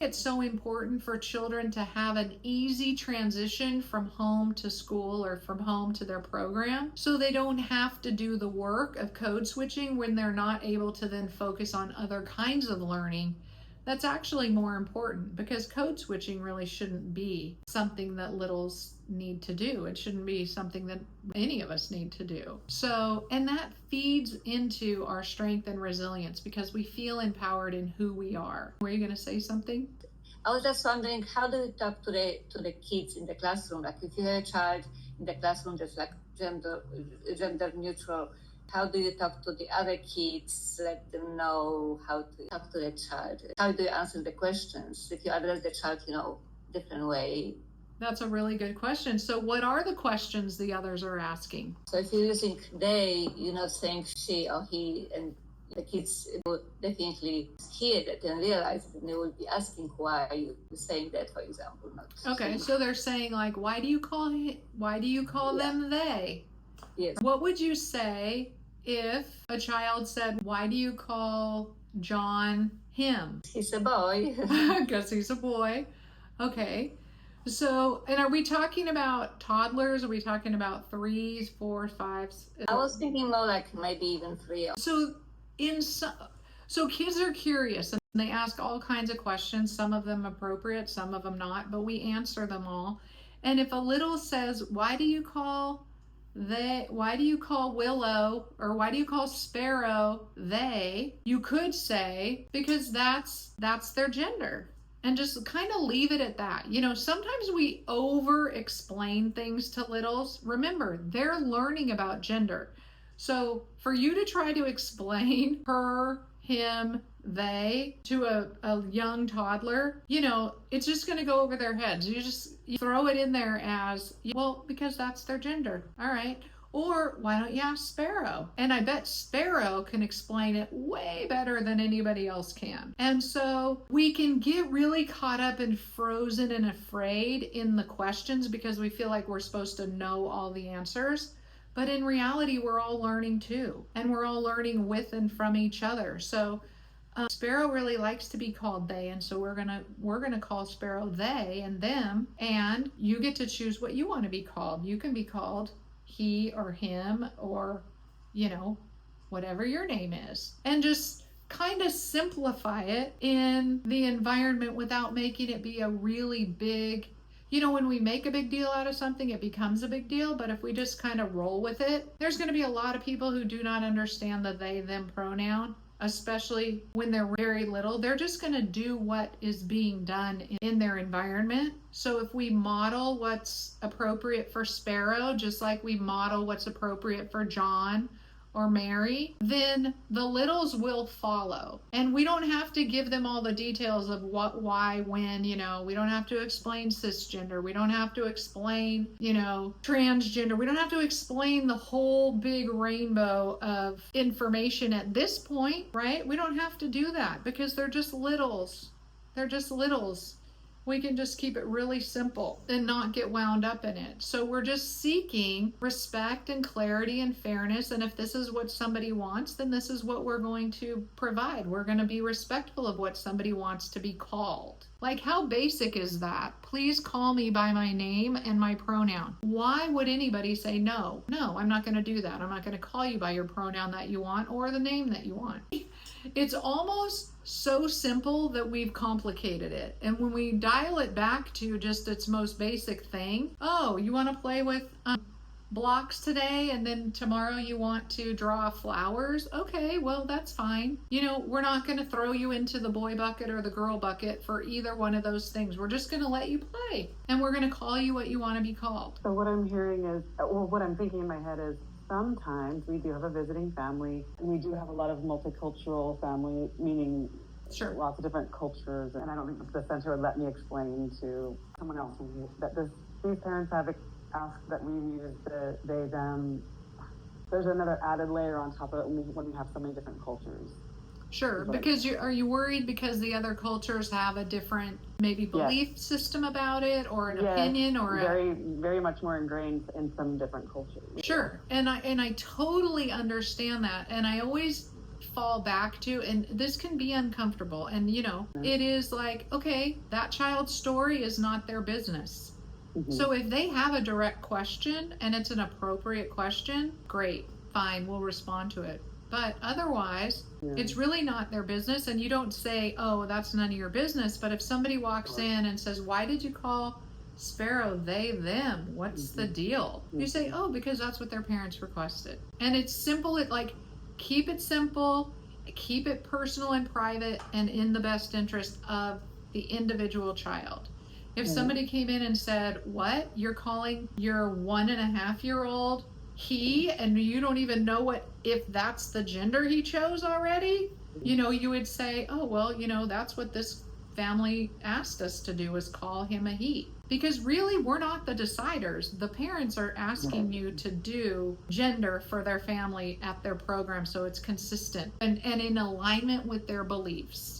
It's so important for children to have an easy transition from home to school or from home to their program, so they don't have to do the work of code switching when they're not able to then focus on other kinds of learning. That's actually more important, because code switching really shouldn't be something that littles need to do. It shouldn't be something that any of us need to do. So, and that feeds into our strength and resilience, because we feel empowered in who we are. Were you going to say something? I was just wondering, how do you talk to the kids in the classroom? Like, if you have a child in the classroom that's like gender neutral, how do you talk to the other kids, let them know how to talk to the child? How do you answer the questions if you address the child, different way? That's a really good question. So what are the questions the others are asking? So if you're using they, you're not saying she or he, and the kids will definitely hear that and realize that, and they will be asking, why are you saying that, for example? Okay, so they're saying, like, why do you call them they? Yes. What would you say if a child said, why do you call John him? He's a boy. Because he's a boy. Okay. So, and are we talking about toddlers? Are we talking about 3s, 4s, 5s? I was thinking more like maybe even 3. So kids are curious and they ask all kinds of questions, some of them appropriate, some of them not, but we answer them all. And if a little says, why do you call Willow, or why do you call Sparrow they? You could say, because that's their gender. And just kind of leave it at that. Sometimes we over explain things to littles. Remember, they're learning about gender. So for you to try to explain her, him, they to a young toddler, it's just going to go over their heads. You throw it in there as, well, because that's their gender. All right. Or why don't you ask Sparrow? And I bet Sparrow can explain it way better than anybody else can. And so we can get really caught up and frozen and afraid in the questions because we feel like we're supposed to know all the answers. But in reality, we're all learning too. And we're all learning with and from each other. So Sparrow really likes to be called they, and so we're gonna call Sparrow they and them, and you get to choose what you want to be called. You can be called he or him, or whatever your name is, and just kind of simplify it in the environment without making it be a really big, when we make a big deal out of something, it becomes a big deal. But if we just kind of roll with it, there's going to be a lot of people who do not understand the they them pronoun, especially when they're very little. They're just going to do what is being done in their environment. So if we model what's appropriate for Sparrow, just like we model what's appropriate for John or Mary, then the littles will follow. And we don't have to give them all the details of what, why, when, we don't have to explain cisgender. We don't have to explain, transgender. We don't have to explain the whole big rainbow of information at this point, right? We don't have to do that because they're just littles. They're just littles. We can just keep it really simple and not get wound up in it. So we're just seeking respect and clarity and fairness. And if this is what somebody wants, then this is what we're going to provide. We're going to be respectful of what somebody wants to be called. Like, how basic is that? Please call me by my name and my pronoun. Why would anybody say no? No, I'm not going to do that. I'm not going to call you by your pronoun that you want or the name that you want. It's almost so simple that we've complicated it. And when we dial it back to just its most basic thing, oh, you want to play with blocks today and then tomorrow you want to draw flowers? Okay, well, that's fine. We're not going to throw you into the boy bucket or the girl bucket for either one of those things. We're just going to let you play, and we're going to call you what you want to be called. So what I'm hearing is, what I'm thinking in my head is, sometimes we do have a visiting family, and we do have a lot of multicultural family, meaning sure, lots of different cultures. And I don't think the center would let me explain to someone else that these parents have asked that we use the they, them. There's another added layer on top of it when we have so many different cultures. Sure, because are you worried because the other cultures have a different maybe belief system about it, or an opinion, or very much more ingrained in some different cultures? Sure, and I totally understand that, and I always fall back to, and this can be uncomfortable, and it is like, okay, that child's story is not their business. So if they have a direct question and it's an appropriate question, great, fine, we'll respond to it. But otherwise, it's really not their business, and you don't say, oh, that's none of your business. But if somebody walks in and says, why did you call Sparrow they, them? What's the deal? You say, oh, because that's what their parents requested. And it's simple. Keep it simple, keep it personal and private, and in the best interest of the individual child. If somebody came in and said, what, you're calling your 1.5-year-old he, and you don't even know if that's the gender he chose already, you would say, oh, well, that's what this family asked us to do, is call him a he. Because really, we're not the deciders. The parents are asking you to do gender for their family at their program, so it's consistent and in alignment with their beliefs.